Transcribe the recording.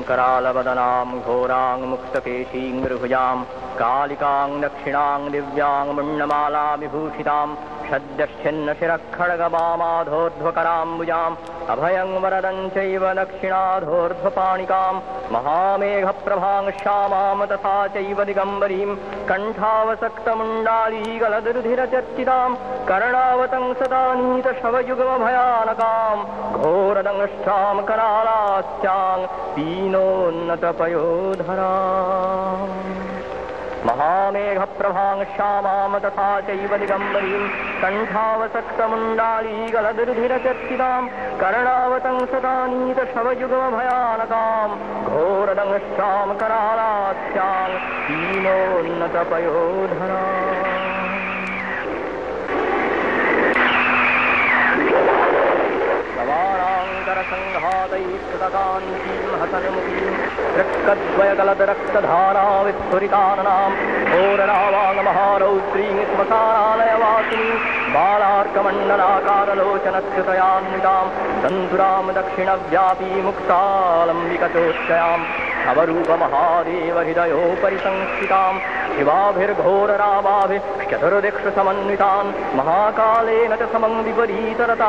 करालवदनां घोरां मुक्तकेशीं मृभुजां कालिकां दक्षिणां दिव्यां मुण्डमाला विभूषितां सद्यश्चिन्नशिरःखड्गवामाधोर्ध्वकराम्बुजाम् अभयं वरदं चैव दक्षिणाधोर्ध्वपाणिकां महामेघप्रभां श्यामां तथा चैव दिगम्बरीं कण्ठावसक्तमुण्डालीगलदुर्धिरचर्चितां कर्णावतंसदानीतशवयुगमभयानकां घोरदंष्ट्रां करालास्यां पीनोन्नतपयोधराम् महामेघप्रभां श्यामां तथा चैव दिगम्बरीं कण्ठावसक्तमुण्डालीगलदुर्धिरचर्चितां कर्णावतंसदानीतशवयुगमभयानकां घोरदंष्ट्रां करालास्यां पीनोन्नतपयोधराम् संघातैस्तकान्तीं हसन्मुखीं रक्तद्वयगलदरक्तधारा विस्फुरिताननां घोररावाङ्महारौद्रीं श्मशानालयवासिनीं बालार्कमण्डलाकारलोचनस्कृतयान्वितां तन्तुरां दक्षिणव्यापी मुक्तालम्बिकचोच्चयाम् अवरूपमहादेवहृदयोपरि संस्थितां शिवाभिर्घोररावाभिश्चतुर्दिक्षु समन्वितान् महाकालेन च समं विपरीतरतातुराम्